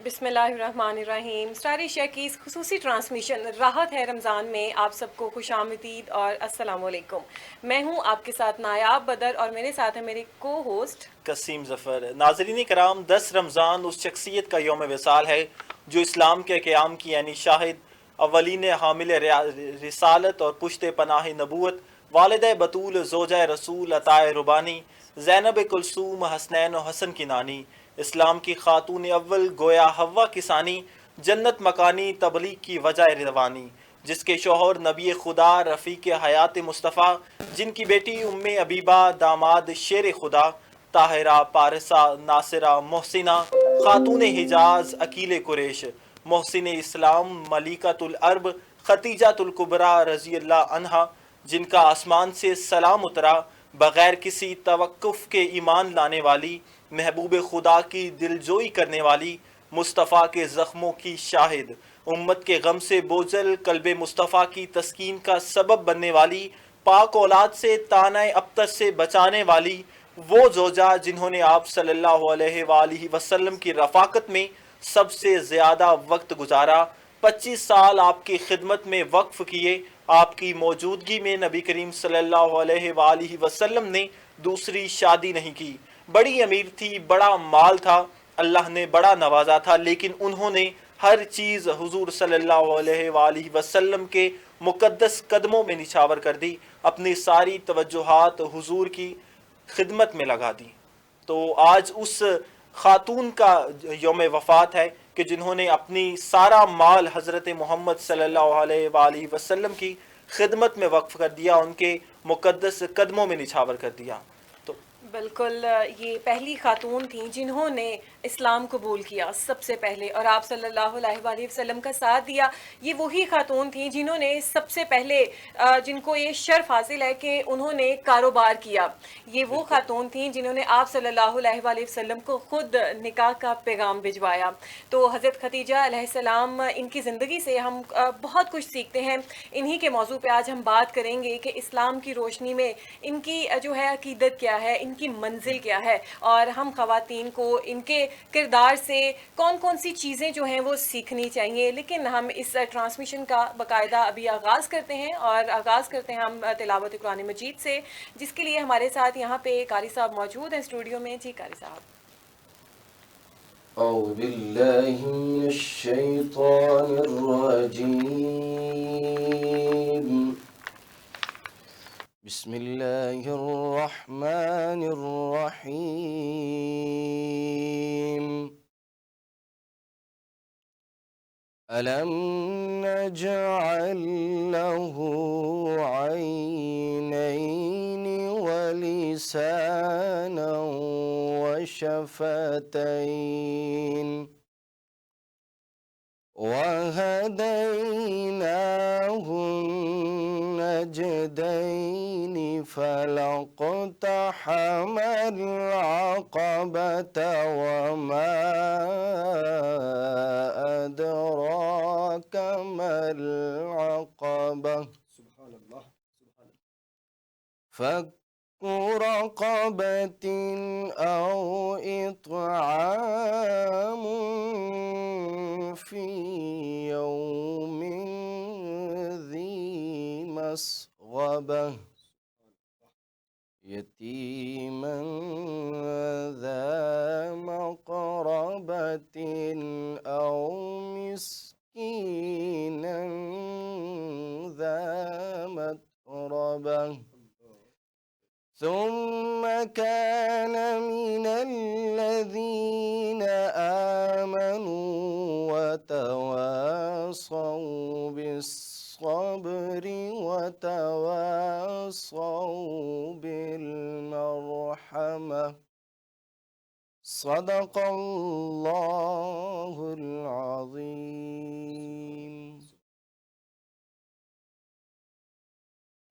بسم اللہ الرحمن الرحیم. اسٹار ایشیا کی اس خصوصی ٹرانسمیشن راحت ہے رمضان میں آپ سب کو خوش آمدید اور السلام علیکم. میں ہوں آپ کے ساتھ نایاب بدر اور میرے ساتھ ہے میرے کو ہوسٹ قسیم ظفر. ناظرین کرام، 10 رمضان اس شخصیت کا یوم وصال ہے جو اسلام کے قیام کی یعنی شاہد، اولین حامل رسالت اور پشت پناہ نبوت، والدہ بطول، زوجہ رسول، عطائے ربانی، زینب کلثوم، حسنین و حسن کی نانی، اسلام کی خاتون اول، گویا حوا کی ثانی، جنت مکانی، تبلیغ کی وجہ روانی، جس کے شوہر نبی خدا، رفیق حیات مصطفیٰ، جن کی بیٹی ام عبیبہ، داماد شیر خدا، طاہرہ، پارسہ، ناصرہ، محسنہ، خاتون حجاز، عقیل قریش، محسن اسلام، ملکۃ العرب، ختیجۃ الکبریٰ رضی اللہ عنہا، جن کا آسمان سے سلام اترا، بغیر کسی توقف کے ایمان لانے والی، محبوب خدا کی دلجوئی کرنے والی، مصطفیٰ کے زخموں کی شاہد، امت کے غم سے بوجھل، قلب مصطفیٰ کی تسکین کا سبب بننے والی، پاک اولاد سے طعنہ ابتر سے بچانے والی، وہ زوجہ جنہوں نے آپ صلی اللہ علیہ وآلہ وسلم کی رفاقت میں سب سے زیادہ وقت گزارا، 25 سال آپ کی خدمت میں وقف کیے، آپ کی موجودگی میں نبی کریم صلی اللہ علیہ وآلہ وسلم نے دوسری شادی نہیں کی، بڑی امیر تھی، بڑا مال تھا، اللہ نے بڑا نوازا تھا، لیکن انہوں نے ہر چیز حضور صلی اللہ علیہ وآلہ وسلم کے مقدس قدموں میں نچھاور کر دی، اپنی ساری توجہات حضور کی خدمت میں لگا دی. تو آج اس خاتون کا یوم وفات ہے کہ جنہوں نے اپنی سارا مال حضرت محمد صلی اللہ علیہ وآلہ وسلم کی خدمت میں وقف کر دیا، ان کے مقدس قدموں میں نچھاور کر دیا. تو بالکل یہ پہلی خاتون تھیں جنہوں نے اسلام قبول کیا سب سے پہلے اور آپ صلی اللہ علیہ وآلہ وسلم کا ساتھ دیا. یہ وہی خاتون تھیں جنہوں نے سب سے پہلے جن کو یہ شرف حاصل ہے کہ انہوں نے کاروبار کیا. یہ وہ بالکل خاتون تھیں جنہوں نے آپ صلی اللہ علیہ وآلہ وسلم کو خود نکاح کا پیغام بھجوایا. تو حضرت خدیجہ علیہ السلام، ان کی زندگی سے ہم بہت کچھ سیکھتے ہیں. انہی کے موضوع پہ آج ہم بات کریں گے کہ اسلام کی روشنی میں ان کی جو ہے عقیدت کیا ہے، ان کی منزل کیا ہے، اور ہم خواتین کو ان کے کردار سے کون کون سی چیزیں جو ہیں وہ سیکھنی چاہیے. لیکن ہم اس ٹرانسمیشن کا باقاعدہ ابھی آغاز کرتے ہیں، اور آغاز کرتے ہیں ہم تلاوت قرآن مجید سے، جس کے لیے ہمارے ساتھ یہاں پہ قاری صاحب موجود ہیں اسٹوڈیو میں. جی قاری صاحب. أعوذ بالله من الشيطان الرجيم. بسم الله الرحمن الرحيم. ألم نجعل له عينين ولسانا وشفتين وهديناه النجدين فلاقتحم العقبة وما أدراك ما العقبة فك رقبة أو إطعام في يوم ذي مسغبة يتيما ذا مقربة أو مسكينا ذا متربة ثم كان من الذين آمنوا وتواصوا بالصبر وتواصوا بالمرحمة. صدق الله العظيم.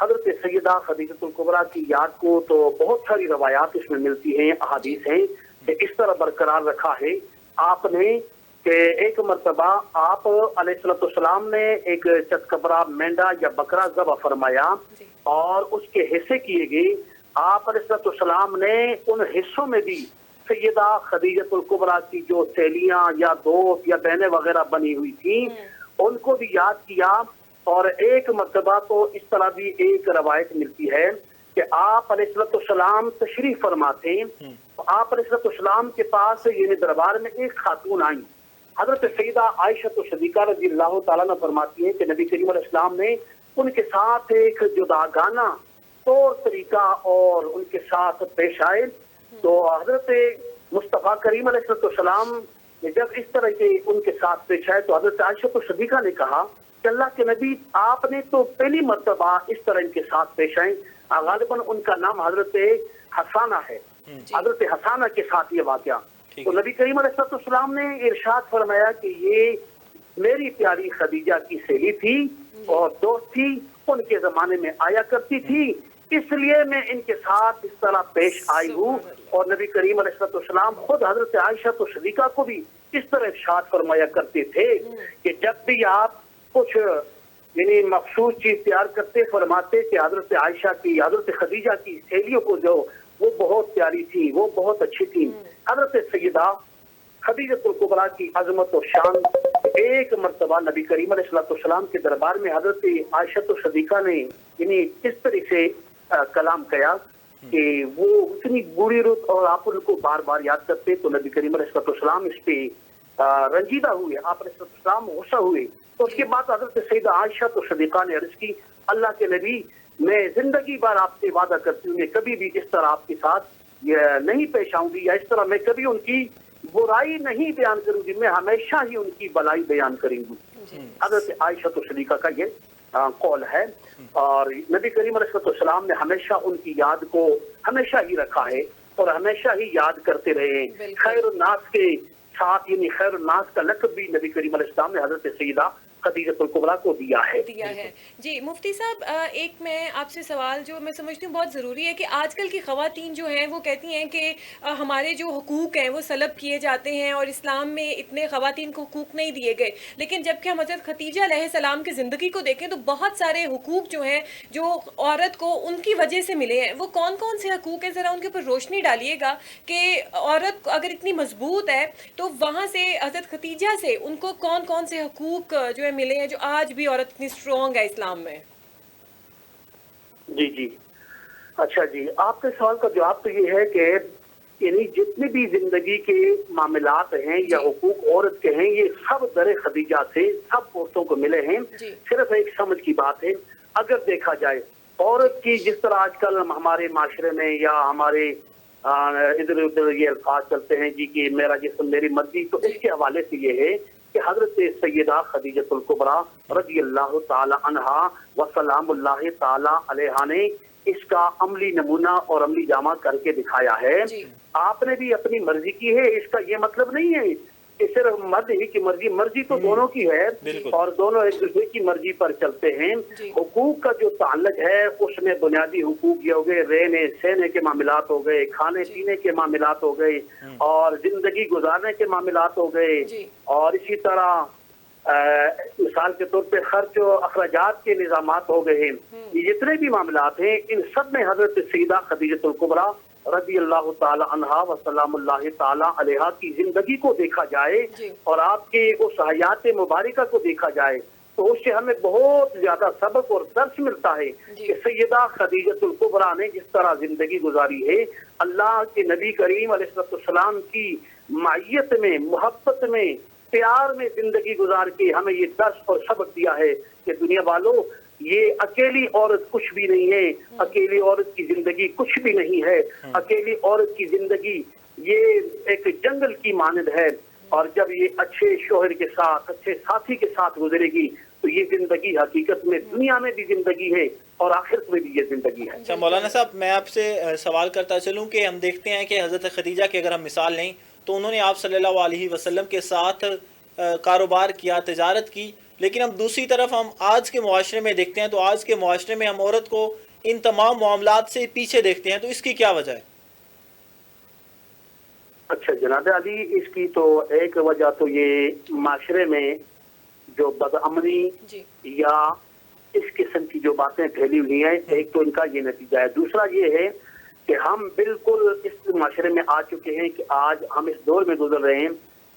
حضرت سیدہ خدیجۃ الکبریٰ کی یاد کو تو بہت ساری روایات اس میں ملتی ہیں، احادیث ہیں کہ اس طرح برقرار رکھا ہے آپ نے کہ ایک مرتبہ آپ علیہ السلام نے ایک چتکبرا مینڈا یا بکرا ذبح فرمایا اور اس کے حصے کیے گئے. آپ علیہ السلام نے ان حصوں میں بھی سیدہ خدیجۃ الکبریٰ کی جو سہیلیاں یا دوست یا بہنیں وغیرہ بنی ہوئی تھیں ان کو بھی یاد کیا. اور ایک مرتبہ تو اس طرح بھی ایک روایت ملتی ہے کہ آپ علیہ السلام تشریف فرماتے تو آپ علیہ السلام کے پاس یعنی دربار میں ایک خاتون آئیں. حضرت سیدہ عائشہ صدیقہ رضی اللہ تعالیٰ نے فرماتی ہے کہ نبی کریم علیہ السلام نے ان کے ساتھ ایک جداگانہ طور طریقہ اور ان کے ساتھ پیش آئے. تو حضرت مصطفیٰ کریم علیہ السلام جب اس طرح کے ان کے ساتھ پیش آئے تو حضرت عائشہ صدیقہ نے کہا کہ اللہ کے نبی آپ نے تو پہلی مرتبہ اس طرح ان کے ساتھ پیش آئیں. غالباً ان کا نام حضرت حسانہ ہے. حضرت حسانہ کے ساتھ یہ واقعہ تو نبی کریم علیہ السلام نے ارشاد فرمایا کہ یہ میری پیاری خدیجہ کی سہیلی تھی اور دوست تھی، ان کے زمانے میں آیا کرتی تھی، اس لیے میں ان کے ساتھ اس طرح پیش آئی ہوں. اور نبی کریم علیہ السلام خود حضرت عائشہ صدیقہ کو بھی اس طرح ارشاد فرمایا کرتے تھے کہ جب بھی آپ کچھ یعنی مخصوص چیز تیار کرتے فرماتے کہ حضرت عائشہ کی حضرت خدیجہ کی سہیلیوں کو جو وہ بہت پیاری تھی، وہ بہت اچھی تھی. حضرت سیدہ خدیجۃ الکبریٰ کی عظمت و شان ایک مرتبہ نبی کریم علیہ السلام کے دربار میں حضرت عائشہ صدیقہ نے یعنی اس طرح سے کلام کیا کہ وہ اتنی بری رت اور آپ ان کو بار بار یاد کرتے تو نبی کریم علیہ السلام اس پہ رنجیدہ ہوئے، آپ علیہ السلام غصہ ہوئے. تو اس کے بعد حضرت سیدہ عائشہ صدیقہ نے عرض کی اللہ کے نبی میں زندگی بھر آپ سے وعدہ کرتی ہوں میں کبھی بھی اس طرح آپ کے ساتھ نہیں پیش آؤں گی یا اس طرح میں کبھی ان کی برائی نہیں بیان کروں گی، میں ہمیشہ ہی ان کی بلائی بیان کروں گی. حضرت عائشہ صدیقہ کا یہ قول ہے اور نبی کریم علیہ السلام نے ہمیشہ ان کی یاد کو ہمیشہ ہی رکھا ہے اور ہمیشہ ہی یاد کرتے رہے. خیر الناس کے ساتھ یعنی خیر الناس کا لقب بھی نبی کریم علیہ السلام نے حضرت سیدہ خدیجۃ الکبریٰ کو دیا ہے. جی مفتی صاحب، ایک میں آپ سے سوال جو میں سمجھتی ہوں بہت ضروری ہے کہ آج کل کی خواتین جو ہیں وہ کہتی ہیں کہ ہمارے جو حقوق ہیں وہ سلب کیے جاتے ہیں اور اسلام میں اتنے خواتین کو حقوق نہیں دیے گئے، لیکن جب کہ ہم حضرت خدیجہ علیہ السلام کی زندگی کو دیکھیں تو بہت سارے حقوق جو ہیں جو عورت کو ان کی وجہ سے ملے ہیں. وہ کون کون سے حقوق ہیں، ذرا ان کے اوپر روشنی ڈالیے گا کہ عورت اگر اتنی مضبوط ہے تو وہاں سے حضرت خدیجہ سے ان کو کون کون سے حقوق جو ملے ہیں جو آج بھی عورت اتنی اسٹرانگ ہے اسلام میں. جی اچھا جی، آپ کے سوال کا جواب تو یہ ہے کہ یعنی جتنے بھی زندگی کے معاملات ہیں یا حقوق عورت کے ہیں یہ سب در خدیجہ سے سب عورتوں کو ملے ہیں. صرف ایک سمجھ کی بات ہے، اگر دیکھا جائے عورت کی جس طرح آج کل ہمارے معاشرے میں یا ہمارے ادھر ادھر یہ الفاظ چلتے ہیں جی کہ میرا جسم میری مرضی، تو اس کے حوالے سے یہ ہے کہ حضرت سیدہ خدیجۃ الکبریٰ رضی اللہ تعالی عنہا و سلام اللہ تعالی علیہ نے اس کا عملی نمونہ اور عملی جامع کر کے دکھایا ہے. آپ نے بھی اپنی مرضی کی ہے، اس کا یہ مطلب نہیں ہے کہ صرف مرد ہی کی مرضی تو دونوں کی ہے اور دونوں ایک دوسرے کی مرضی پر چلتے ہیں. حقوق کا جو تعلق ہے اس میں بنیادی حقوق یہ ہو گئے رہنے سہنے کے معاملات ہو گئے، کھانے پینے کے معاملات ہو گئے اور زندگی گزارنے کے معاملات ہو گئے اور اسی طرح مثال کے طور پہ خرچ و اخراجات کے نظامات ہو گئے ہیں. یہ جتنے بھی معاملات ہیں ان سب میں حضرت سیدہ خدیجۃ الکبریٰ رضی اللہ تعالی عنہا و سلام اللہ تعالی علیہ کی زندگی کو دیکھا جائے اور آپ کے اس حیات مبارکہ کو دیکھا جائے تو اس سے ہمیں بہت زیادہ سبق اور درس ملتا ہے کہ سیدہ خدیجۃ الکبریٰ نے جس طرح زندگی گزاری ہے، اللہ کے نبی کریم علیہ السلام کی معیت میں، محبت میں، پیار میں زندگی گزار کے ہمیں یہ درس اور سبق دیا ہے کہ دنیا والوں یہ اکیلی عورت کچھ بھی نہیں ہے، اکیلی عورت کی زندگی کچھ بھی نہیں ہے، اکیلی عورت کی زندگی یہ ایک جنگل کی مانند ہے اور جب یہ اچھے شوہر کے ساتھ اچھے ساتھی کے ساتھ گزرے گی تو یہ زندگی حقیقت میں دنیا میں بھی زندگی ہے اور آخرت میں بھی یہ زندگی ہے. اچھا مولانا صاحب، میں آپ سے سوال کرتا چلوں کہ ہم دیکھتے ہیں کہ حضرت خدیجہ کی اگر ہم مثال لیں تو انہوں نے آپ صلی اللہ علیہ وسلم کے ساتھ کاروبار کیا، تجارت کی، لیکن ہم دوسری طرف ہم آج کے معاشرے میں دیکھتے ہیں تو آج کے معاشرے میں ہم عورت کو ان تمام معاملات سے پیچھے دیکھتے ہیں، تو اس کی کیا وجہ ہے؟ اچھا جناب علی، اس کی تو ایک وجہ تو یہ معاشرے میں جو بدامنی جی یا اس قسم کی جو باتیں پھیلی ہوئی ہیں، ایک تو ان کا یہ نتیجہ ہے۔ دوسرا یہ ہے کہ ہم بالکل اس معاشرے میں آ چکے ہیں کہ آج ہم اس دور میں گزر رہے ہیں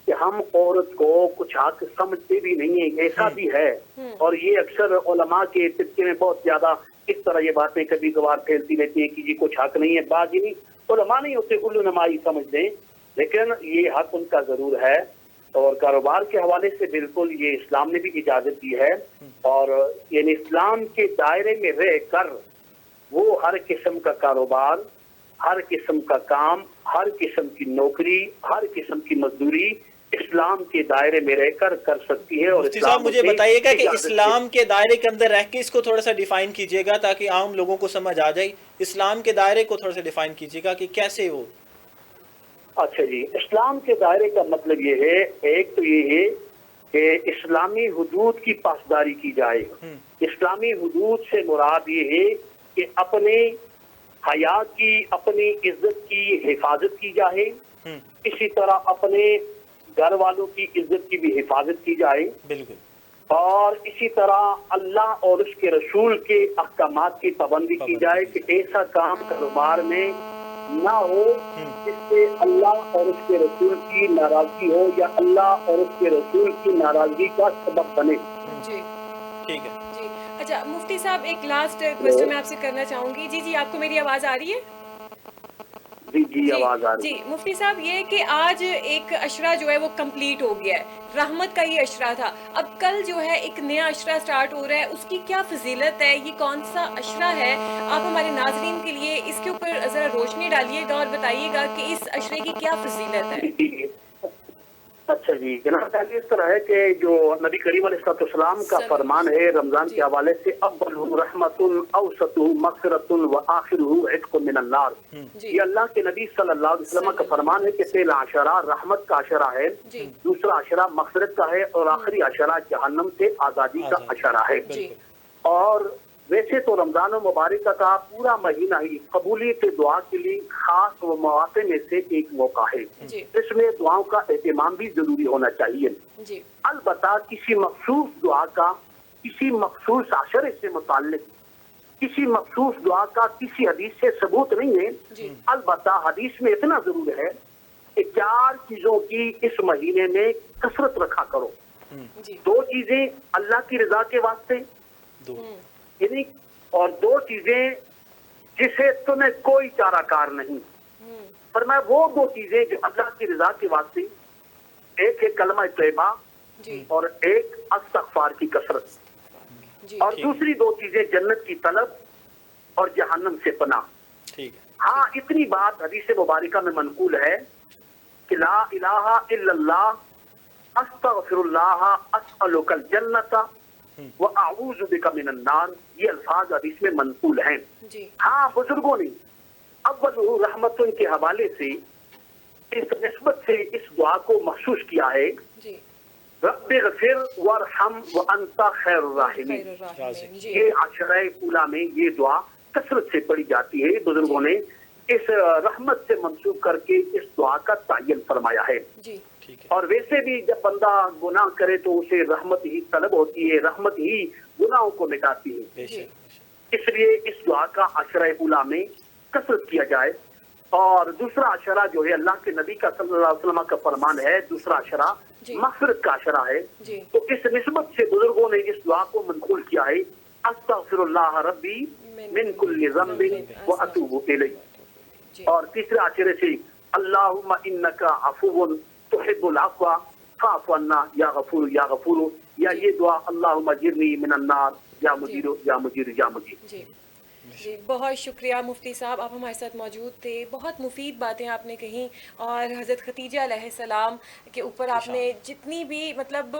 کہ ہم عورت کو کچھ حق سمجھتے بھی نہیں ہیں، ایسا بھی ہے۔ اور یہ اکثر علماء کے طبقے میں بہت زیادہ اس طرح یہ باتیں کبھی کبھار پھیلتی رہتی ہیں کہ جی کچھ حق نہیں ہے، بعض نہیں علماء نہیں ہوتے، علمائی سمجھتے ہیں، لیکن یہ حق ان کا ضرور ہے۔ اور کاروبار کے حوالے سے بالکل یہ اسلام نے بھی اجازت دی ہے، اور یعنی اسلام کے دائرے میں رہ کر وہ ہر قسم کا کاروبار، ہر قسم کا کام، ہر قسم کی نوکری، ہر قسم کی مزدوری اسلام کے دائرے میں رہ کر سکتی ہے۔ اور مفتی صاحب مجھے بتائیے گا کہ اجازت اسلام کے دائرے کے اندر رہ کے اس کو تھوڑا سا ڈیفائن کیجیے گا تاکہ عام لوگوں کو سمجھ آ جائے، اسلام کے دائرے کو تھوڑا سا ڈیفائن کیجیے گا کہ کیسے ہو۔ اچھا جی، اسلام کے دائرے کا مطلب یہ ہے، ایک تو یہ ہے کہ اسلامی حدود کی پاسداری کی جائے۔ اسلامی حدود سے مراد یہ ہے کہ اپنے حیا کی، اپنی عزت کی حفاظت کی جائے، اسی طرح اپنے گھر والوں کی عزت کی بھی حفاظت کی جائے، بالکل، اور اسی طرح اللہ اور اس کے رسول کے احکامات کی پابندی کی جائے کہ ایسا کام کاروبار میں نہ ہو جس سے اللہ اور اس کے رسول کی ناراضگی ہو یا اللہ اور اس کے رسول کی ناراضگی کا سبب بنے۔ جی ٹھیک ہے۔ جی اچھا مفتی صاحب، ایک لاسٹ کوشچن میں آپ سے کرنا چاہوں گی۔ جی جی، آپ کو میری آواز آ رہی ہے؟ جی جی، آواز آ رہی جی ہے۔ مفتی صاحب، یہ کہ آج ایک عشرہ جو ہے وہ کمپلیٹ ہو گیا ہے، رحمت کا یہ عشرہ تھا، اب کل جو ہے ایک نیا عشرہ سٹارٹ ہو رہا ہے، اس کی کیا فضیلت ہے، یہ کون سا عشرہ ہے؟ آپ ہمارے ناظرین کے لیے اس کے اوپر ذرا روشنی ڈالیے گا اور بتائیے گا کہ اس عشرے کی کیا فضیلت ہے۔ جی، اچھا جی جناب، اس طرح ہے کہ جو نبی کریم علیہ السلام کا فرمان ہے رمضان کے حوالے سے، اول رحمت اوسط مغفرۃ وآخرہ عتق من النار، یہ اللہ کے نبی صلی اللہ علیہ وسلم کا فرمان ہے کہ پہلا عشرہ رحمت کا عشرہ ہے، دوسرا عشرہ مغفرت کا ہے، اور آخری عشرہ جہنم سے آزادی کا عشرہ ہے۔ اور ویسے تو رمضان مبارک کا پورا مہینہ ہی قبولیت دعا کے لیے خاص و مواقع میں سے ایک موقع ہے، اس میں دعاؤں کا اہتمام بھی ضروری ہونا چاہیے۔ البتہ کسی مخصوص دعا کا کسی مخصوص عشرے سے متعلق کسی مخصوص دعا کا کسی حدیث سے ثبوت نہیں ہے، البتہ حدیث میں اتنا ضرور ہے کہ 4 چیزوں کی اس مہینے میں کثرت رکھا کرو۔ 2 چیزیں اللہ کی رضا کے واسطے، یعنی، اور 2 چیزیں جسے تمہیں کوئی چارہ کار نہیں۔ فرمایا وہ 2 چیزیں جو اللہ کی رضا کے واسطے، ایک ہے کلمہ طیبہ اور ایک استغفار کی کثرت، اور دوسری 2 چیزیں جنت کی طلب اور جہنم سے پناہ۔ ہاں، اتنی بات حدیث مبارکہ میں منقول ہے کہ لا الہ الا اللہ استغفر اللہ اسألک الجنت وَأَعُوذُ بِكَ مِنَ النَّارِ، یہ الفاظ حدیث میں منقول ہیں۔ ہاں، بزرگوں نے اول رحمت کے حوالے سے اس نسبت سے اس دعا کو مخصوص کیا ہے، رب اغفر وارحم وانت خیر الراحمین۔ یہ عشرہ اولیٰ میں یہ دعا کثرت سے پڑھی جاتی ہے، بزرگوں نے اس رحمت سے منسوب کر کے اس دعا کا تعین فرمایا ہے۔ اور ویسے بھی جب بندہ گناہ کرے تو اسے رحمت ہی طلب ہوتی ہے، رحمت ہی گناہوں کو مٹاتی ہے، اس لیے اس دعا کا عشرہ اولیٰ میں کثرت کیا جائے۔ اور دوسرا عشرہ جو ہے اللہ کے نبی کا صلی اللہ علیہ وسلم کا فرمان ہے، دوسرا عشرہ مغفرت کا عشرہ ہے، تو اس نسبت سے بزرگوں نے اس دعا کو منقول کیا ہے، استغفر اللہ ربی من کل ذنب واتوب الیہ۔ اور تیسرے عشرے سے اللہم انک عفو تحب العفو فاعف عنا یا غفور یا غفور، یا یہ دعا اللہم اجرنی من النار یا مجیر یا مجیر یا مجیر۔ جی بہت شکریہ مفتی صاحب، آپ ہمارے ساتھ موجود تھے، بہت مفید باتیں آپ نے کہیں، اور حضرت خدیجہ علیہ السلام کے اوپر آپ نے جتنی بھی مطلب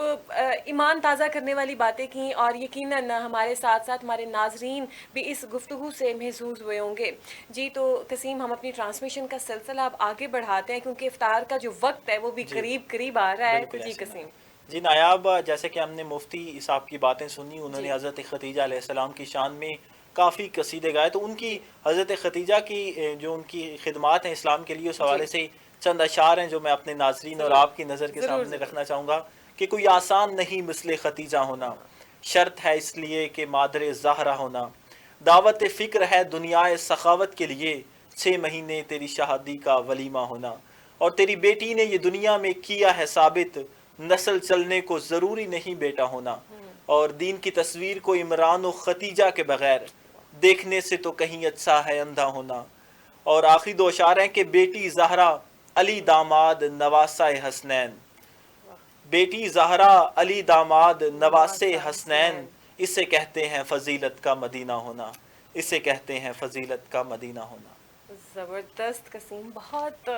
ایمان تازہ کرنے والی باتیں کیں، اور یقیناً ہمارے ساتھ ساتھ ہمارے ناظرین بھی اس گفتگو سے محظوظ ہوئے ہوں گے۔ جی تو قسیم، ہم اپنی ٹرانسمیشن کا سلسلہ اب آگے بڑھاتے ہیں کیونکہ افطار کا جو وقت ہے وہ بھی قریب قریب آ رہا ہے۔ تو جی قسیم۔ جی نایاب، جیسے کہ ہم نے مفتی صاحب کی باتیں سنی، انہوں نے حضرت خدیجہ علیہ السلام کی شان میں کافی قصیدے گائے، تو ان کی حضرت خدیجہ کی جو ان کی خدمات ہیں اسلام کے لیے، اس حوالے سے چند اشعار ہیں جو میں اپنے ناظرین اور آپ کی نظر کے سامنے رکھنا چاہوں گا کہ کوئی آسان نہیں مثل خدیجہ ہونا، شرط ہے اس لیے کہ مادر زہرا ہونا، دعوت فکر ہے دنیا سخاوت کے لیے، 6 مہینے تیری شہادی کا ولیمہ ہونا، اور تیری بیٹی نے یہ دنیا میں کیا ہے ثابت، نسل چلنے کو ضروری نہیں بیٹا ہونا، اور دین کی تصویر کو عمران و ختیجہ کے بغیر دیکھنے سے تو کہیں اچھا ہے اندھا ہونا، اور آخری 2 اشعار ہیں کہ بیٹی زہرا علی داماد نواسہ حسنین، بیٹی زہرا علی داماد نواسے حسنین، اسے کہتے ہیں فضیلت کا مدینہ ہونا، اسے کہتے ہیں فضیلت کا مدینہ ہونا۔ زبردست قسیم، بہت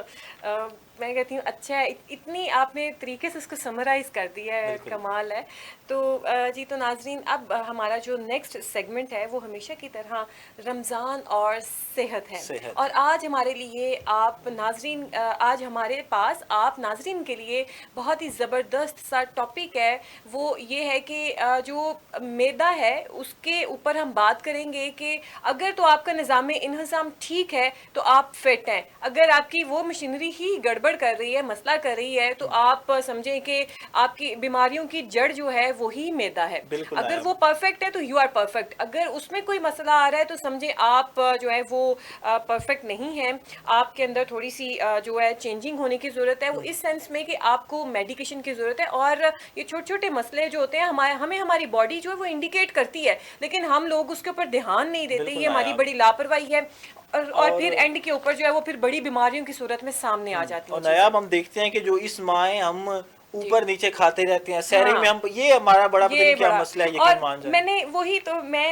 میں کہتی ہوں اچھا ہے، اتنی آپ نے طریقے سے اس کو سمرائز کر دیا ہے، کمال ہے۔ تو جی تو ناظرین، اب ہمارا جو نیکسٹ سیگمنٹ ہے وہ ہمیشہ کی طرح رمضان اور صحت ہے، اور آج ہمارے لیے آپ ناظرین، آج ہمارے پاس آپ ناظرین کے لیے بہت ہی زبردست سا ٹاپک ہے، وہ یہ ہے کہ جو معدہ ہے اس کے اوپر ہم بات کریں گے کہ اگر تو آپ کا نظام انہضام ٹھیک ہے تو آپ فٹ ہیں، اگر آپ کی وہ مشینری ہی گڑبڑ کر رہی ہے، مسئلہ کر رہی ہے، تو آپ سمجھیں کہ آپ کی بیماریوں کی جڑ جو ہے وہی معدہ ہے۔ اگر وہ پرفیکٹ ہے تو یو آر پرفیکٹ، اگر اس میں کوئی مسئلہ آ رہا ہے تو سمجھیں آپ جو ہے وہ پرفیکٹ نہیں ہیں، آپ کے اندر تھوڑی سی جو ہے چینجنگ ہونے کی ضرورت ہے، وہ اس سینس میں کہ آپ کو میڈیکیشن کی ضرورت ہے، اور یہ چھوٹے چھوٹے مسئلے جو ہوتے ہیں ہمیں ہماری باڈی جو ہے وہ انڈیکیٹ کرتی ہے، لیکن ہم لوگ اس کے اوپر دھیان نہیں دیتے، یہ ہماری بڑی لاپرواہی ہے، اور پھر اینڈ کے اوپر جو ہے وہ پھر بڑی بیماریوں کی صورت میں سامنے آ جاتی ہیں۔ اور نیاب ہم دیکھتے ہیں کہ جو اس مائیں ہم اوپر نیچے کھاتے رہتے ہیں سحری میں، ہم یہ ہمارا بڑا پتہ نہیں کیا مسئلہ ہے، یقین مان جائیں۔ میں نے وہی تو میں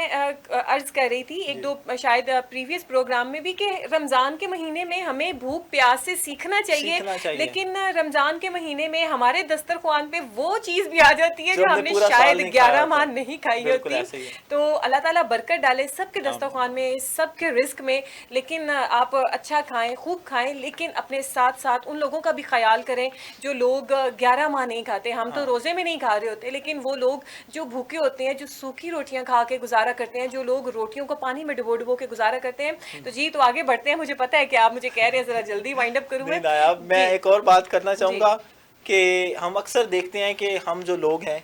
عرض کر رہی تھی ایک دو شاید پریویس پروگرام میں بھی کہ رمضان کے مہینے میں ہمیں بھوک پیاس سے سیکھنا چاہیے، لیکن رمضان کے مہینے میں ہمارے دسترخوان پہ وہ چیز بھی آ جاتی ہے جو ہم نے شاید 11 ماہ نہیں کھائی ہوتی۔ تو اللہ تعالیٰ برکت ڈالے سب کے دسترخوان میں، سب کے رزق میں، لیکن آپ اچھا کھائیں، خوب کھائیں، لیکن اپنے ساتھ ساتھ ان لوگوں کا بھی خیال کریں جو لوگ 11 ماہ نہیں کھاتے۔ ہم تو روزے میں نہیں کھا رہے ہوتے، لیکن وہ لوگ جو بھوکے ہوتے ہیں، جو سوکھی روٹیاں کھا کے گزارا کرتے ہیں، جو لوگ روٹیوں کو پانی میں ڈبو ڈبو کے گزارا کرتے ہیں۔ تو جی تو آگے بڑھتے ہیں، مجھے پتا ہے کہ آپ مجھے کہہ رہے ہیں ذرا جلدی وائنڈ اپ کروں میں ایک اور بات کرنا چاہوں گا کہ ہم اکثر دیکھتے ہیں کہ ہم جو لوگ ہیں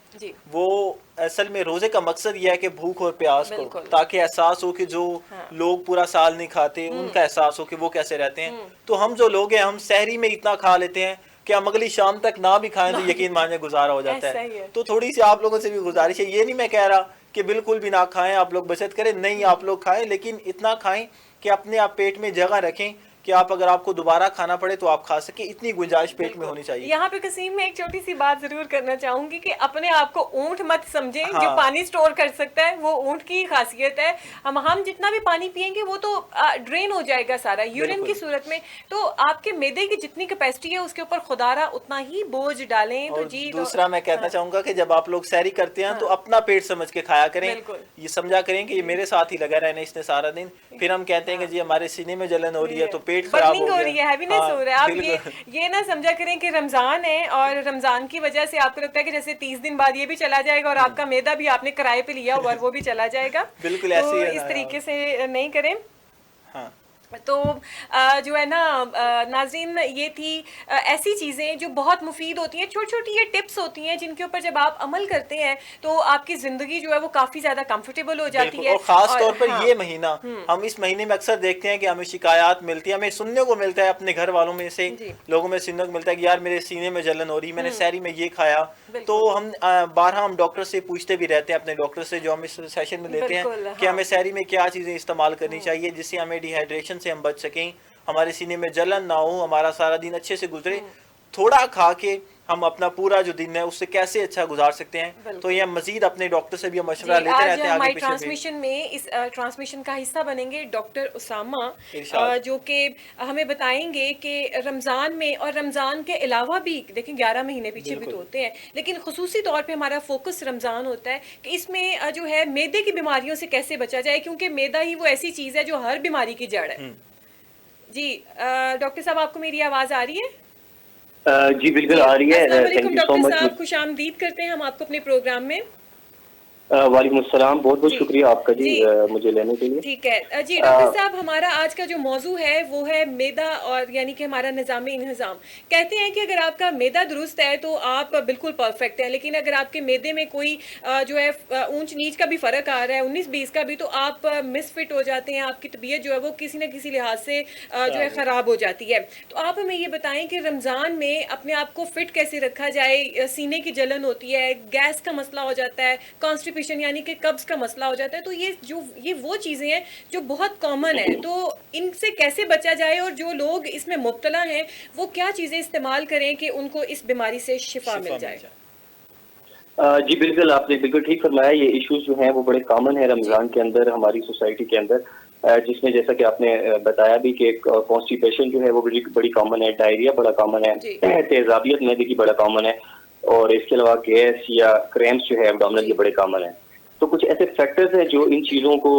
وہ اصل میں روزے کا مقصد یہ ہے کہ بھوک اور پیاس کو، تاکہ احساس ہو کہ جو لوگ پورا سال نہیں کھاتے ان کا احساس ہو کہ وہ کیسے رہتے ہیں۔ تو ہم جو لوگ ہیں ہم سحری میں اتنا کھا لیتے ہیں کہ ہم اگلی شام تک نہ بھی کھائیں تو یقین مانیں گزارا ہو جاتا ہے۔ تو تھوڑی سی آپ لوگوں سے بھی گزارش ہے، یہ نہیں میں کہہ رہا کہ بالکل بھی نہ کھائیں، آپ لوگ بچت کریں، نہیں آپ لوگ کھائیں، لیکن اتنا کھائیں کہ اپنے آپ پیٹ میں جگہ رکھیں کہ آپ اگر آپ کو دوبارہ کھانا پڑے تو آپ کھا سکیں، اتنی گنجائش پیٹ میں ہونی چاہیے۔ یہاں پہ قسیم میں ایک چھوٹی سی بات ضرور کرنا چاہوں گی کہ اپنے آپ کو اونٹ مت سمجھیں، جو پانی سٹور کر سکتا ہے وہ اونٹ کی خاصیت ہے۔ ہم جتنا بھی پانی پیئیں گے وہ تو ڈرین ہو جائے گا سارا یورین کی صورت میں، تو آپ کے معدے کی جتنی کیپیسٹی ہے اس کے اوپر خدا را اتنا ہی بوجھ ڈالیں۔ تو جی دوسرا میں کہنا چاہوں گا کہ جب آپ لوگ سحری کرتے ہیں تو اپنا پیٹ سمجھ کے کھایا کریں، یہ سمجھا کریں کہ یہ میرے ساتھ ہی لگا رہنا اس نے سارا دن، پھر ہم کہتے ہیں کہ جی ہمارے سینے میں جلن ہو رہی ہے تو پیٹ خراب ہو گیا، ہیوینس ہو رہا ہے۔ آپ یہ نہ سمجھا کریں کہ رمضان ہے اور رمضان کی وجہ سے آپ کو لگتا ہے کہ جیسے 30 دن بعد یہ بھی چلا جائے گا اور آپ کا معدہ بھی آپ نے کرائے پہ لیا ہوا اور وہ بھی چلا جائے گا، بالکل ایسے ہی ہے، اس طریقے سے نہیں کریں۔ تو جو ہے نا ناظرین، یہ تھی ایسی چیزیں جو بہت مفید ہوتی ہیں، چھوٹی چھوٹی یہ ٹپس ہوتی ہیں جن کے اوپر جب آپ عمل کرتے ہیں تو آپ کی زندگی جو ہے وہ کافی زیادہ کمفرٹیبل ہو جاتی ہے۔ اور خاص طور پر یہ مہینہ، ہم اس مہینے میں اکثر دیکھتے ہیں کہ ہمیں شکایات ملتی ہیں، ہمیں سننے کو ملتا ہے اپنے گھر والوں میں سے، لوگوں میں سننے کو ملتا ہے کہ یار میرے سینے میں جلن ہو رہی، میں نے سحری میں یہ کھایا۔ تو ہم بارہا ہم ڈاکٹر سے پوچھتے بھی رہتے ہیں، اپنے ڈاکٹر سے جو ہم اس سیشن میں لیتے ہیں، کہ ہمیں سحری میں کیا چیزیں استعمال کرنی چاہیے جس سے ہمیں ڈی ہائیڈریشن سے ہم بچ سکیں، ہمارے سینے میں جلن نہ ہو، ہمارا سارا دن اچھے سے گزرے۔ تھوڑا کھا کے ہم اپنا پورا جو دن ہے اس سے کیسے اچھا گزار سکتے ہیں، تو یہ مزید اپنے ڈاکٹر سے بھی مشورہ لیتے رہتے ہیں۔ ہماری ٹرانسمیشن میں اس ٹرانسمیشن کا حصہ بنیں گے ڈاکٹر اسامہ، جو کہ ہمیں بتائیں گے کہ رمضان میں اور رمضان کے علاوہ بھی دیکھیں 11 مہینے پیچھے بھی تو ہوتے ہیں، لیکن خصوصی طور پہ ہمارا فوکس رمضان ہوتا ہے کہ اس میں جو ہے معدے کی بیماریوں سے کیسے بچا جائے، کیونکہ معدہ ہی وہ ایسی چیز ہے جو ہر بیماری کی جڑ ہے۔ جی ڈاکٹر صاحب، آپ کو میری آواز آ رہی ہے؟ جی بالکل آ رہی ہے. السلام تھینک علیکم یو سو ڈاکٹر مچ. صاحب، خوش آمدید کرتے ہیں ہم آپ کو اپنے پروگرام میں. وعلیکم السلام. بہت بہت جی شکریہ آپ کا جی مجھے لینے کے لیے. ٹھیک ہے جی ڈاکٹر صاحب، ہمارا آج کا جو موضوع ہے وہ ہے میدا، اور یعنی کہ ہمارا نظام انہضام. کہتے ہیں کہ اگر آپ کا میدا درست ہے تو آپ بالکل پرفیکٹ ہے، لیکن اگر آپ کے میدے میں کوئی جو ہے اونچ نیچ کا بھی فرق آ رہا ہے، 19-20 کا بھی، تو آپ مس فٹ ہو جاتے ہیں. آپ کی طبیعت جو ہے وہ کسی نہ کسی لحاظ سے جو ہے خراب ہو جاتی ہے. تو آپ ہمیں یہ بتائیں کہ رمضان میں اپنے آپ کو فٹ کیسے رکھا جائے؟ سینے کی جلن ہوتی ہے، گیس کا مسئلہ ہو جاتا ہے، کانسٹیپیشن یعنی کہ قبض کا مسئلہ ہو جاتا ہے. تو یہ وہ چیزیں ہیں جو بہت کامن ہے، تو ان سے کیسے بچا جائے؟ اور جو لوگ اس میں مبتلا ہیں وہ کیا چیزیں استعمال کریں کہ ان کو اس بیماری سے شفا مل جائے؟ جی بالکل، آپ نے بالکل ٹھیک فرمایا. یہ ایشوز جو ہیں وہ بڑے کامن ہیں جی رمضان کے اندر ہماری سوسائٹی کے اندر، جس میں جیسا کہ آپ نے بتایا بھی کہ کانسٹیپیشن جو ہے وہ بڑی کامن ہے، ڈائریا بڑا کامن جی ہے، تیزابیت معدے کی بڑا کامن ہے، اور اس کے علاوہ گیس یا کریمپس جو ہے ایبڈومینل جی یہ بڑے کامن ہیں. تو کچھ ایسے فیکٹرز ہیں جو ان چیزوں کو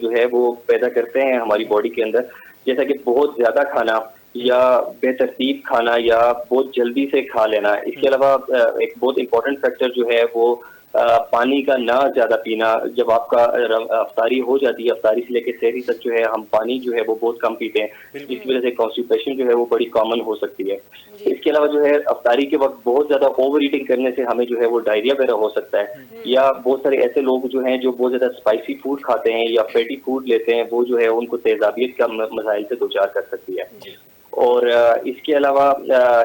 جو ہے وہ پیدا کرتے ہیں ہماری باڈی کے اندر، جیسا کہ بہت زیادہ کھانا یا بے ترتیب کھانا یا بہت جلدی سے کھا لینا. اس کے علاوہ ایک بہت امپورٹنٹ فیکٹر جو ہے وہ پانی کا نہ زیادہ پینا. جب آپ کا افطاری ہو جاتی ہے، افطاری سے لے کے سحری تک جو ہے ہم پانی جو ہے وہ بہت کم پیتے ہیں، جس کی وجہ سے کانسٹیپیشن جو ہے وہ بڑی کامن ہو سکتی ہے. اس کے علاوہ جو ہے افطاری کے وقت بہت زیادہ اوور ایٹنگ کرنے سے ہمیں جو ہے وہ ڈائریا وغیرہ ہو سکتا ہے. یا بہت سارے ایسے لوگ جو ہیں جو بہت زیادہ اسپائسی فوڈ کھاتے ہیں یا فیٹی فوڈ لیتے ہیں، وہ جو ہے ان کو تیزابیت کا مسائل سے دوچار کر سکتی ہے. اور اس کے علاوہ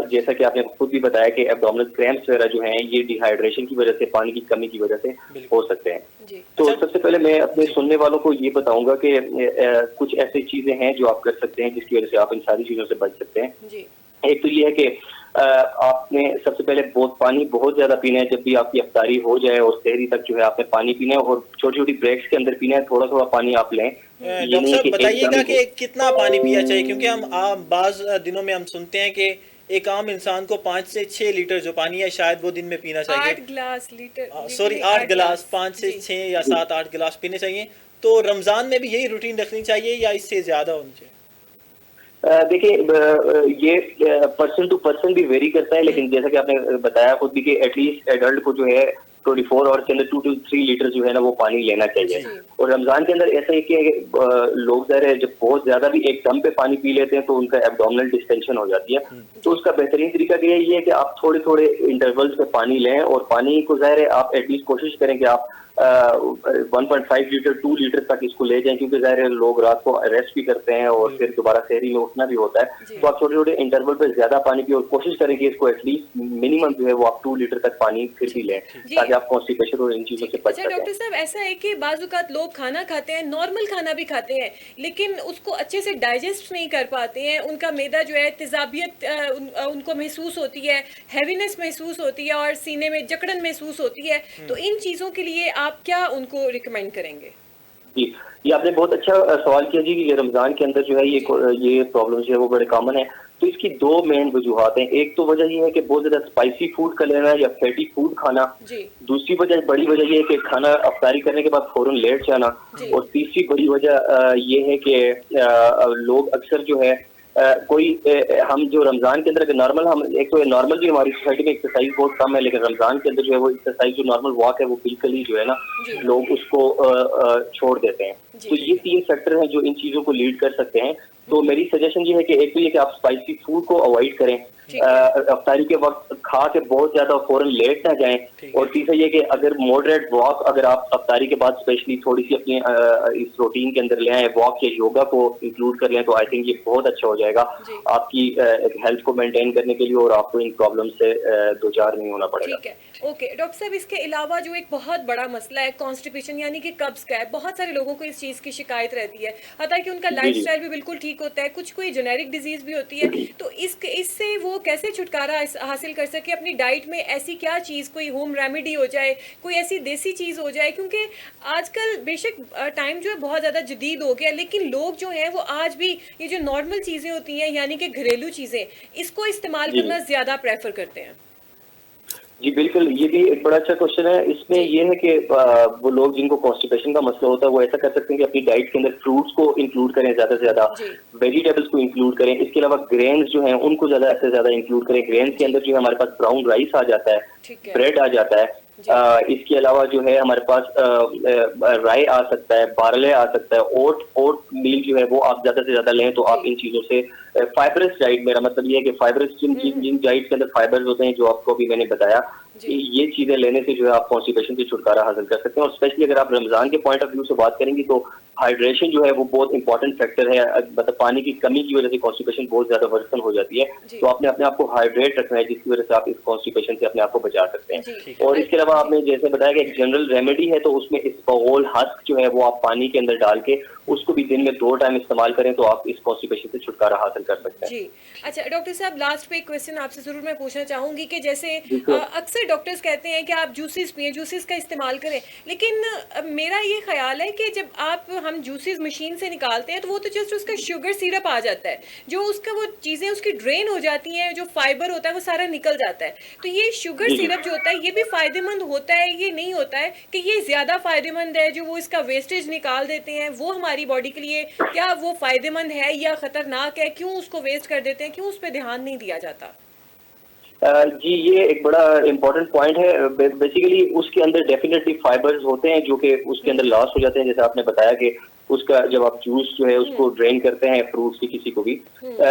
جیسا کہ آپ نے خود بھی بتایا کہ ایبڈومینل کریمپس وغیرہ جو ہیں یہ ڈی ہائیڈریشن کی وجہ سے، پانی کی کمی کی وجہ سے ہو سکتے ہیں. جی تو سب سے پہلے میں اپنے سننے والوں کو یہ بتاؤں گا کہ کچھ ایسی چیزیں ہیں جو آپ کر سکتے ہیں جس کی وجہ سے آپ ان ساری چیزوں سے بچ سکتے ہیں. جی ایک تو یہ ہے کہ آپ نے سب سے پہلے پانی بہت زیادہ پینا ہے. جب بھی آپ کی افطاری ہو جائے اور سحری تک جو ہے آپ نے پانی پینا ہے، اور چھوٹی چھوٹی بریکس کے اندر پینا ہے. تھوڑا تھوڑا پانی آپ لیں. ڈاکٹر صاحب بتائیے گا کہ کتنا پانی پیا چاہیے، کیونکہ ہم بعض دنوں میں ہم سنتے ہیں کہ ایک عام انسان کو 5 سے 6 لیٹر جو پانی ہے شاید وہ دن میں پینا چاہیے. 8 گلاس لیٹر، سوری 8 گلاس، 5 سے 6 یا 7 8 گلاس پینے چاہیے. تو رمضان میں بھی یہی روٹین رکھنی چاہیے یا اس سے زیادہ ہونی چاہیے؟ دیکھیں یہ پرسن ٹو پرسن بھی ویری کرتا ہے، لیکن جیسا کہ آپ نے بتایا خود بھی کہ ایٹ لیسٹ ایڈلٹ کو جو ہے 24 آورس کے اندر 2 to 3 لیٹر جو ہے نا وہ پانی لینا چاہیے. اور رمضان کے اندر ایسا ہے کہ لوگ ظاہر ہے جب بہت زیادہ بھی ایک دم پہ پانی پی لیتے ہیں تو ان کا ایبڈومینل ڈسٹینشن ہو جاتی ہے. تو اس کا بہترین طریقہ یہ ہے کہ آپ تھوڑے تھوڑے انٹرولز پہ پانی لیں، اور پانی کو ظاہر ہے آپ ایٹ لیسٹ کوشش کریں کہ آپ 1.5 لیٹر 2 لیٹر تک اس کو لے جائیں، کیونکہ ظاہر ہے لوگ رات کو ریسٹ بھی کرتے ہیں اور پھر دوبارہ سحری میں اٹھنا بھی ہوتا ہے. تو آپ چھوٹے چھوٹے انٹرول پہ زیادہ پانی پیے اور کوشش کریں کہ اس کو ایٹ لیسٹ منیمم جو ہے وہ آپ 2 لیٹر تک پانی پھر بھی لیں، تاکہ آپ کانسٹیپیشن اور ان چیزوں سے بچ اچھا سکیں. ڈاکٹر صاحب، ایسا ہے کہ بعض اوقات لوگ کھانا کھاتے ہیں، نارمل کھانا بھی کھاتے ہیں، لیکن اس کو اچھے سے ڈائجسٹ نہیں کر پاتے ہیں. ان کا میدا جو ہے تیزابیت ان کو محسوس ہوتی ہے، ہیوینس محسوس ہوتی ہے، اور سینے میں جکڑن محسوس ہوتی ہے. تو ان چیزوں کے لیے آپ کیا ان کو ریکمینڈ کریں گے؟ جی یہ آپ نے بہت اچھا سوال کیا جی. یہ رمضان کے اندر جو ہے یہ پرابلم جو ہے وہ بڑے کامن ہے. تو اس کی 2 مین وجوہات ہیں. ایک تو وجہ یہ ہے کہ بہت زیادہ اسپائسی فوڈ کا لینا یا فیٹی فوڈ کھانا. دوسری بڑی وجہ یہ ہے کہ کھانا افطاری کرنے کے بعد فوراً لیٹ جانا. اور تیسری بڑی وجہ یہ ہے کہ لوگ اکثر جو ہے ہم جو رمضان کے اندر نارمل ایک تو نارمل بھی ہماری سوسائٹی میں ایکسرسائز بہت کم ہے، لیکن رمضان کے اندر جو ہے وہ ایکسرسائز جو نارمل واک ہے وہ بالکل ہی جو ہے نا لوگ اس کو چھوڑ دیتے ہیں. تو یہ 3 فیکٹر ہیں جو ان چیزوں کو لیڈ کر سکتے ہیں. تو میری سجیشن یہ ہے کہ ایک تو یہ کہ آپ اسپائسی فوڈ کو اوائڈ کریں، افطاری کے وقت کھا کے بہت زیادہ فوراً لیٹ نہ جائیں. اور تیسرا یہ کہ اگر ماڈریٹ واک اگر آپ افطاری کے بعد اسپیشلی تھوڑی سی اپنی اس روٹین کے اندر لے آئیں، واک یا یوگا کو انکلوڈ کر لیں، تو آئی تھنک یہ بہت اچھا ہو جائے گا آپ کی ہیلتھ کو مینٹین کرنے کے لیے، اور آپ کو ان پرابلم سے دوچار نہیں ہونا پڑے گا. ٹھیک ہے، اوکے ڈاکٹر صاحب. اس کے علاوہ جو ایک بہت بڑا مسئلہ ہے کانسٹیپیشن یعنی کہ قبض کا ہے. بہت سارے لوگوں کو اس چیز کی شکایت رہتی ہے، حتیٰ کہ ان کا لائف اسٹائل بھی بالکل ٹھیک ہوتا ہے، کچھ کوئی جنیرک ڈیزیز بھی ہوتی ہے. تو اس سے وہ کیسے چھٹکارا حاصل کر سکے؟ اپنی ڈائٹ میں ایسی کیا چیز، کوئی ہوم ریمیڈی ہو جائے، کوئی ایسی دیسی چیز ہو جائے؟ کیونکہ آج کل بے شک ٹائم جو ہے بہت زیادہ جدید ہو گیا، لیکن لوگ جو ہیں وہ آج بھی یہ جو نارمل چیزیں ہوتی ہیں یعنی کہ گھریلو چیزیں، اس کو استعمال کرنا زیادہ پریفر کرتے ہیں. جی بالکل، یہ بھی ایک بڑا اچھا کوشچن ہے. اس میں یہ ہے کہ وہ لوگ جن کو کانسٹیپیشن کا مسئلہ ہوتا ہے وہ ایسا کر سکتے ہیں کہ اپنی ڈائٹ کے اندر فروٹس کو انکلوڈ کریں زیادہ سے زیادہ, جی ویجیٹیبلس کو انکلوڈ کریں. اس کے علاوہ گرینز جو ہیں ان کو زیادہ سے زیادہ انکلوڈ کریں. گرینز کے اندر جو ہے ہمارے پاس براؤن رائس آ جاتا ہے, ٹھیک ہے بریڈ آ جاتا ہے. اس کے علاوہ جو ہے ہمارے پاس رائی آ سکتا ہے, بارلے آ سکتا ہے, اوٹ میل جو ہے وہ آپ زیادہ سے زیادہ لیں تو آپ ان چیزوں سے فائبرس ڈائٹ, میرا مطلب یہ ہے کہ فائبرس جن ڈائٹ کے اندر فائبرز ہوتے ہیں جو آپ کو بھی میں نے بتایا, یہ چیزیں لینے سے جو ہے آپ کانسٹیپیشن سے چھٹکارا حاصل کر سکتے ہیں. اور اسپیشلی اگر آپ رمضان کے پوائنٹ آف ویو سے بات کریں گی تو ہائیڈریشن جو ہے وہ بہت امپورٹنٹ فیکٹر ہے. مطلب پانی کی کمی کی وجہ سے کانسٹیپیشن بہت زیادہ ورسن ہو جاتی ہے, تو آپ نے اپنے آپ کو ہائیڈریٹ رکھنا ہے جس کی وجہ سے آپ اس کانسٹیپیشن سے اپنے آپ کو بچا سکتے ہیں. اور اس کے علاوہ آپ نے جیسے بتایا کہ ایک جنرل ریمیڈی ہے, تو اس میں اسپغول ہسک جو ہے وہ آپ پانی کے اندر ڈال کے اس کو بھی دن میں 2 ٹائم استعمال کریں تو آپ اس کانسٹیپیشن سے چھٹکارا حاصل کر سکتے ہیں. جی اچھا ڈاکٹر صاحب, لاسٹ پہ ایک کویشچن آپ سے ضرور میں پوچھنا چاہوں گی کہ جیسے اکثر ڈاکٹرز کہتے ہیں کہ آپ جوسز پئیں, جوسز کا استعمال کریں, لیکن میرا یہ خیال ہے کہ جب ہم جوسز مشین سے نکالتے ہیں تو وہ تو جسٹ اس کا شوگر سیرپ آ جاتا ہے, جو اس کا وہ چیزیں اس کی ڈرین ہو جاتی ہیں, جو فائبر ہوتا ہے وہ سارا نکل جاتا ہے. تو یہ شوگر سیرپ جو ہوتا ہے یہ بھی فائدے مند ہوتا ہے, یہ نہیں ہوتا ہے کہ یہ زیادہ فائدے مند ہے, جو وہ اس کا ویسٹیج نکال دیتے ہیں وہ ہماری باڈی کے لیے کیا وہ فائدے مند ہے یا خطرناک ہے, کیوں اس کو ویسٹ کر دیتے ہیں, کیوں اس پہ دھیان نہیں دیا جاتا؟ جی یہ ایک بڑا امپورٹنٹ پوائنٹ ہے. بیسیکلی اس کے اندر ڈیفینیٹلی فائبرز ہوتے ہیں جو کہ اس کے اندر لاس ہو جاتے ہیں, جیسے آپ نے بتایا کہ اس کا جب آپ جوس جو ہے اس کو ڈرین کرتے ہیں فروٹس کی کسی کو بھی.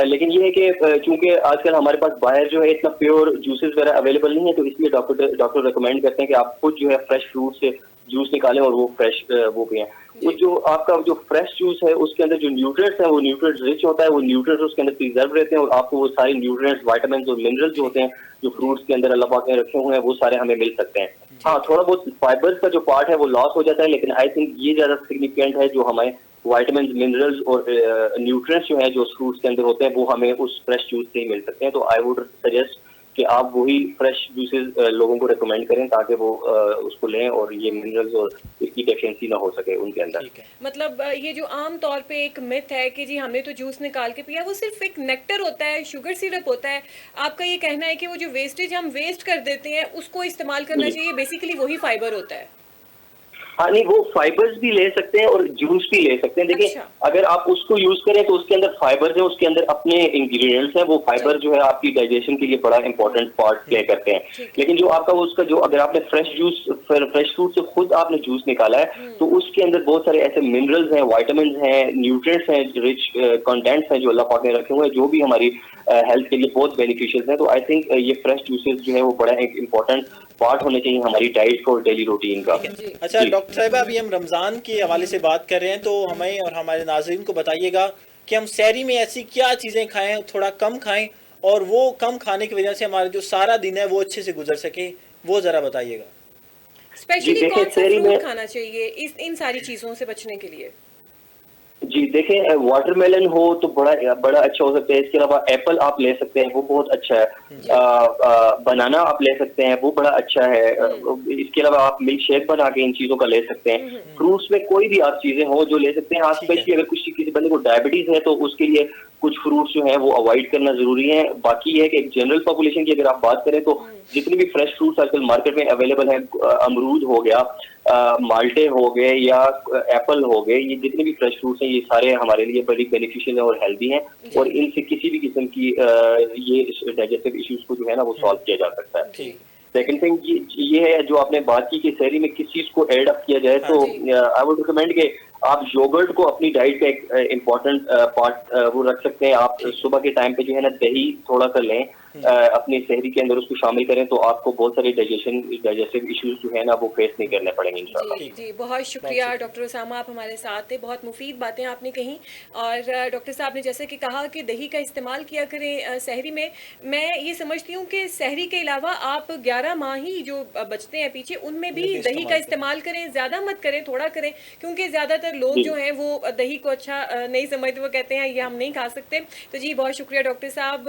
لیکن یہ ہے کہ چونکہ آج کل ہمارے پاس باہر جو ہے اتنا پیور جوسز وغیرہ اویلیبل نہیں ہے, تو اس لیے ڈاکٹر ریکمینڈ کرتے ہیں کہ آپ خود جو ہے فریش فروٹ سے جوس نکالیں اور وہ فریش وہ پئیں. وہ جو آپ کا جو فریش جوس ہے اس کے اندر جو نیوٹرینٹس ہیں وہ نیوٹرینٹس رچ ہوتا ہے, وہ نیوٹرینٹس اس کے اندر پریزرو رہتے ہیں اور آپ کو وہ سارے نیوٹرینٹس, وائٹامنس اور منرلس جو ہوتے ہیں جو فروٹس کے اندر اللہ پاک نے رکھے ہوئے ہیں وہ سارے ہمیں مل سکتے ہیں. ہاں تھوڑا بہت فائبرز کا جو پارٹ ہے وہ لاس ہو جاتا ہے, لیکن آئی تھنک یہ زیادہ سگنیفیکینٹ ہے جو ہمیں وائٹامنس, منرلز اور نیوٹرینٹس جو ہیں جو فروٹس کے اندر ہوتے ہیں وہ ہمیں اس فریش جوس سے ہی مل سکتے ہیں. تو آئی ووڈ سجیسٹ کہ آپ وہی فریش جوسز لوگوں کو ریکمینڈ کریں تاکہ وہ اس کو لیں اور یہ منرلز اور اس کی ڈیفینسی نہ ہو سکے ان کے اندر. مطلب یہ جو عام طور پہ ایک مت ہے کہ جی ہم نے تو جوس نکال کے پیا, وہ صرف ایک نیکٹر ہوتا ہے, شوگر سیرپ ہوتا ہے. آپ کا یہ کہنا ہے کہ وہ جو ویسٹیج ہم ویسٹ کر دیتے ہیں اس کو استعمال کرنا چاہیے, بیسیکلی وہی فائبر ہوتا ہے. ہاں نہیں, وہ فائبرز بھی لے سکتے ہیں اور جوس بھی لے سکتے ہیں. دیکھیں اگر آپ اس کو یوز کریں تو اس کے اندر فائبرز ہیں, اس کے اندر اپنے انگریڈینٹس ہیں, وہ فائبر جو ہے آپ کی ڈائجیشن کے لیے بڑا امپورٹنٹ پارٹ پلے کرتے ہیں. لیکن جو آپ کا اس کا جو اگر آپ نے فریش فروٹ سے خود آپ نے جوس نکالا ہے تو اس کے اندر بہت سارے ایسے منرلز ہیں, وائٹامنز ہیں, نیوٹرینٹس ہیں, رچ کنٹینٹس ہیں جو اللہ پاک نے رکھے ہوئے ہیں جو بھی ہماری ہیلتھ کے لیے بہت بینیفیشیل ہیں. تو آئی تھنک یہ فریش جوسز جو ہے وہ بڑا ایک امپورٹنٹ پارٹ ہونے چاہیے ہماری ڈائٹ کو اور ڈیلی روٹین کا. اچھا ڈاکٹر صاحبہ, ابھی ہم رمضان کے حوالے سے بات کر رہے ہیں, تو ہمیں اور ہمارے ناظرین کو بتائیے گا کہ ہم سحری میں ایسی کیا چیزیں کھائیں, تھوڑا کم کھائیں, اور وہ کم کھانے کی وجہ سے ہمارا جو سارا دن ہے وہ اچھے سے گزر سکے, وہ ذرا بتائیے گا. اسپیشلی کون سا فروٹ کھانا چاہیے ان ساری چیزوں سے بچنے کے لیے؟ جی دیکھیں, واٹر میلن ہو تو بڑا اچھا ہو سکتا ہے. اس کے علاوہ ایپل آپ لے سکتے ہیں, وہ بہت اچھا ہے. بنانا آپ لے سکتے ہیں, وہ بڑا اچھا ہے. اس کے علاوہ آپ ملک شیک بنا کے ان چیزوں کا لے سکتے ہیں. فروٹس میں کوئی بھی آپ چیزیں ہوں جو لے سکتے ہیں. آپ اسپیشلی اگر کسی بندے کو ڈائبٹیز ہے تو اس کے لیے کچھ فروٹس جو ہیں وہ اوائڈ کرنا ضروری ہے. باقی یہ ہے کہ ایک جنرل پاپولیشن کی اگر آپ بات کریں تو جتنی بھی فریش فروٹس آج کل مارکیٹ میں اویلیبل ہیں, امرود ہو گیا, مالٹے ہو گئے یا ایپل ہو گئے, یہ جتنے بھی فریش فروٹس ہیں یہ سارے ہمارے لیے بڑی بینیفیشیل ہیں اور ہیلدی ہیں, اور ان سے کسی بھی قسم کی یہ ڈائجسٹو ایشوز کو جو ہے نا وہ سالو کیا جا سکتا ہے. سیکنڈ تھنگ یہ ہے جو آپ نے بات کی کہ سحری میں کس چیز کو ایڈ اپ کیا جائے, تو آئی ووڈ ریکمینڈ کہ آپ یوگرٹ کو اپنی ڈائٹ کا ایک امپورٹنٹ پارٹ وہ رکھ سکتے ہیں. آپ صبح کے ٹائم پہ جو ہے نا دہی تھوڑا سا لیں, اپنی سحری کے اندر اس کو شامل کریں, تو آپ کو بہت سارے ڈائجسٹو ایشوز جو ہے نا وہ فیس نہیں کرنے پڑیں گے انشاءاللہ. جی بہت شکریہ ڈاکٹر اسامہ, آپ ہمارے ساتھ تھے, بہت مفید باتیں آپ نے کہیں. اور ڈاکٹر صاحب نے جیسے کہ کہا کہ دہی کا استعمال کیا کریں سحری میں یہ سمجھتی ہوں کہ سحری کے علاوہ آپ 11 ماہ ہی جو بچتے ہیں پیچھے ان میں بھی دہی کا استعمال کریں, زیادہ مت کریں, تھوڑا کریں, کیونکہ زیادہ تر لوگ جو ہیں وہ دہی کو اچھا نہیں سمجھتے, وہ کہتے ہیں یہ ہم نہیں کھا سکتے. تو جی بہت شکریہ ڈاکٹر صاحب.